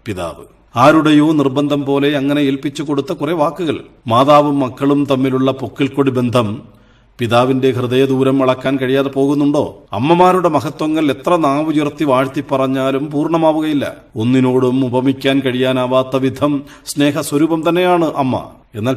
പിതാവ്. ആരുടെയോ നിർബന്ധം പോലെ അങ്ങനെ ഏൽപ്പിച്ചു കൊടുത്ത കുറെ വാക്കുകൾ. മാതാവും മക്കളും തമ്മിലുള്ള പൊക്കിൽക്കൊടി ബന്ധം പിതാവിന്റെ ഹൃദയദൂരം അളക്കാൻ കഴിയാതെ പോകുന്നുണ്ടോ? അമ്മമാരുടെ മഹത്വങ്ങൾ എത്ര നാവുയർത്തി വാഴ്ത്തി പറഞ്ഞാലും പൂർണ്ണമാവുകയില്ല. ഒന്നിനോടും ഉപമിക്കാൻ കഴിയാനാവാത്ത വിധം സ്നേഹസ്വരൂപം തന്നെയാണ് അമ്മ. എന്നാൽ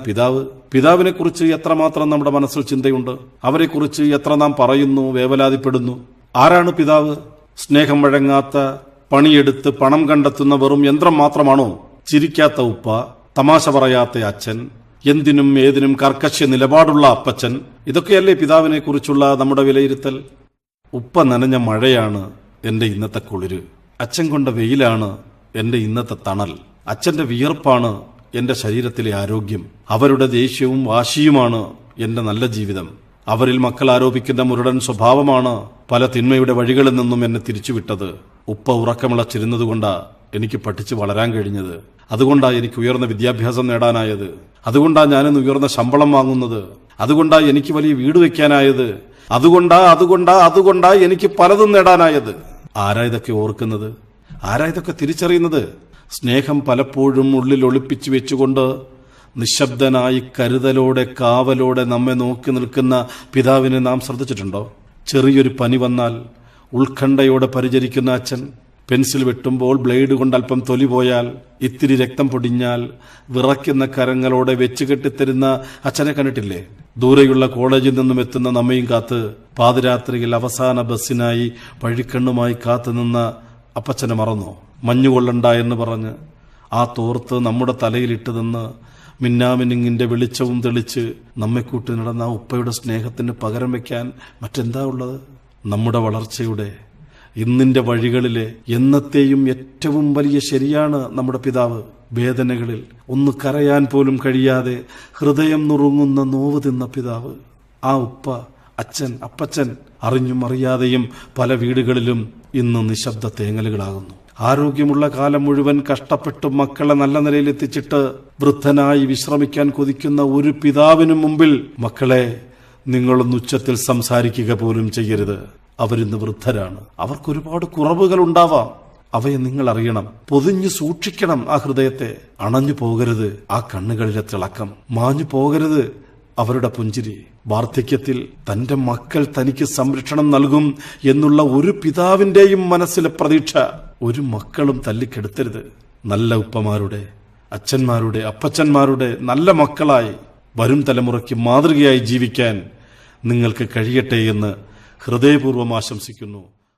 പിതാവിനെ കുറിച്ച് എത്രമാത്രം നമ്മുടെ മനസ്സിൽ ചിന്തയുണ്ട്? അവരെക്കുറിച്ച് എത്ര നാം പറയുന്നു, വേവലാതിപ്പെടുന്നു? ആരാണ് പിതാവ്? സ്നേഹം വഴങ്ങാത്ത, പണിയെടുത്ത് പണം കണ്ടെത്തുന്ന വെറും യന്ത്രം മാത്രമാണോ? ചിരിക്കാത്ത ഉപ്പ, തമാശ പറയാത്ത അച്ഛൻ, എന്തിനും ഏതിനും കർക്കശ നിലപാടുള്ള അപ്പച്ചൻ, ഇതൊക്കെയല്ലേ പിതാവിനെ കുറിച്ചുള്ള നമ്മുടെ വിലയിരുത്തൽ? ഉപ്പ നനഞ്ഞ മഴയാണ് എന്റെ ഇന്നത്തെ കുളിര്, അച്ഛൻ കൊണ്ട വെയിലാണ് എന്റെ ഇന്നത്തെ തണൽ, അച്ഛന്റെ വിയർപ്പാണ് എന്റെ ശരീരത്തിലെ ആരോഗ്യം, അവരുടെ ദേഷ്യവും വാശിയുമാണ് എന്റെ നല്ല ജീവിതം, അവരിൽ മക്കൾ ആരോപിക്കുന്ന മുരടൻ സ്വഭാവമാണ് പല തിന്മയുടെ വഴികളിൽ നിന്നും എന്നെ തിരിച്ചുവിട്ടത്. ഉപ്പ ഉറക്കമിളച്ചിരുന്നതുകൊണ്ടാ എനിക്ക് പഠിച്ചു വളരാൻ കഴിഞ്ഞത്. അതുകൊണ്ടാ എനിക്ക് ഉയർന്ന വിദ്യാഭ്യാസം നേടാനായത്. അതുകൊണ്ടാ ഞാനിന്ന് ഉയർന്ന ശമ്പളം വാങ്ങുന്നത്. അതുകൊണ്ടാ എനിക്ക് വലിയ വീട് വെക്കാനായത്. അതുകൊണ്ടാ എനിക്ക് പലതും നേടാനായത്. ആരാ ഇതൊക്കെ ഓർക്കുന്നത്? ആരാ ഇതൊക്കെ തിരിച്ചറിയുന്നത്? സ്നേഹം പലപ്പോഴും ഉള്ളിൽ ഒളിപ്പിച്ചു വെച്ചുകൊണ്ട് നിശബ്ദനായി കരുതലോടെ കാവലോടെ നമ്മെ നോക്കി നിൽക്കുന്ന പിതാവിനെ നാം ശ്രദ്ധിച്ചിട്ടുണ്ടോ? ചെറിയൊരു പനി വന്നാൽ ഉത്കണ്ഠയോടെ പരിചരിക്കുന്ന അച്ഛൻ, പെൻസിൽ വെട്ടുമ്പോൾ ബ്ലേഡ് കൊണ്ട് അല്പം തൊലി പോയാൽ, ഇത്തിരി രക്തം പൊടിഞ്ഞാൽ വിറയ്ക്കുന്ന കരങ്ങളോടെ വെച്ച് കെട്ടിത്തരുന്ന അച്ഛനെ കണ്ടിട്ടില്ലേ? ദൂരെയുള്ള കോളേജിൽ നിന്നും എത്തുന്ന നമ്മയും കാത്ത് പാതിരാത്രിയിൽ അവസാന ബസ്സിനായി വഴിക്കണ്ണുമായി കാത്തുനിന്ന അപ്പച്ചനെ മറന്നോ? മഞ്ഞുകൊള്ളണ്ട എന്ന് പറഞ്ഞ് ആ തോർത്ത് നമ്മുടെ തലയിലിട്ട് നിന്ന് മിന്നാമിനിങ്ങിന്റെ വെളിച്ചവും തെളിച്ച് നമ്മെ കൂട്ടി നടന്ന ആ ഉപ്പയുടെ സ്നേഹത്തിന് പകരം വെക്കാൻ മറ്റെന്താ ഉള്ളത്? നമ്മുടെ വളർച്ചയുടെ ഇന്നിന്റെ വഴികളിലെ എന്നത്തെയും ഏറ്റവും വലിയ ശരിയാണ് നമ്മുടെ പിതാവ്. വേദനകളിൽ ഒന്ന് കരയാൻ പോലും കഴിയാതെ ഹൃദയം നുറുങ്ങുന്ന നോവ് തിന്ന പിതാവ്. ആ ഉപ്പ, അച്ഛൻ, അപ്പച്ചൻ അറിഞ്ഞും അറിയാതെയും പല വീടുകളിലും ഇന്ന് നിശബ്ദ തേങ്ങലുകളാകുന്നു. ആരോഗ്യമുള്ള കാലം മുഴുവൻ കഷ്ടപ്പെട്ട് മക്കളെ നല്ല നിലയിലെത്തിച്ചിട്ട് വൃദ്ധനായി വിശ്രമിക്കാൻ കൊതിക്കുന്ന ഒരു പിതാവിനു മുമ്പിൽ മക്കളെ, നിങ്ങളൊന്ന് ഉച്ചത്തിൽ സംസാരിക്കുക പോലും ചെയ്യരുത്. അവരിന്ന് വൃദ്ധരാണ്. അവർക്കൊരുപാട് കുറവുകൾ ഉണ്ടാവാം. അവയെ നിങ്ങൾ അറിയണം. പൊതിഞ്ഞു സൂക്ഷിക്കണം ആ ഹൃദയത്തെ. അണഞ്ഞു പോകരുത് ആ കണ്ണുകളിലെ തിളക്കം. മാഞ്ഞു പോകരുത് അവരുടെ പുഞ്ചിരി. വാർദ്ധക്യത്തിൽ തന്റെ മക്കൾ തനിക്ക് സംരക്ഷണം നൽകും എന്നുള്ള ഒരു പിതാവിന്റെയും മനസ്സിലെ പ്രതീക്ഷ ഒരു മക്കളും തല്ലിക്കെടുത്തരുത്. നല്ല ഉപ്പമാരുടെ, അച്ഛന്മാരുടെ, അപ്പച്ചന്മാരുടെ നല്ല മക്കളായി വരും തലമുറയ്ക്ക് മാതൃകയായി ജീവിക്കാൻ നിങ്ങൾക്ക് കഴിയട്ടെ എന്ന് ഹൃദയപൂർവ്വം ആശംസിക്കുന്നു.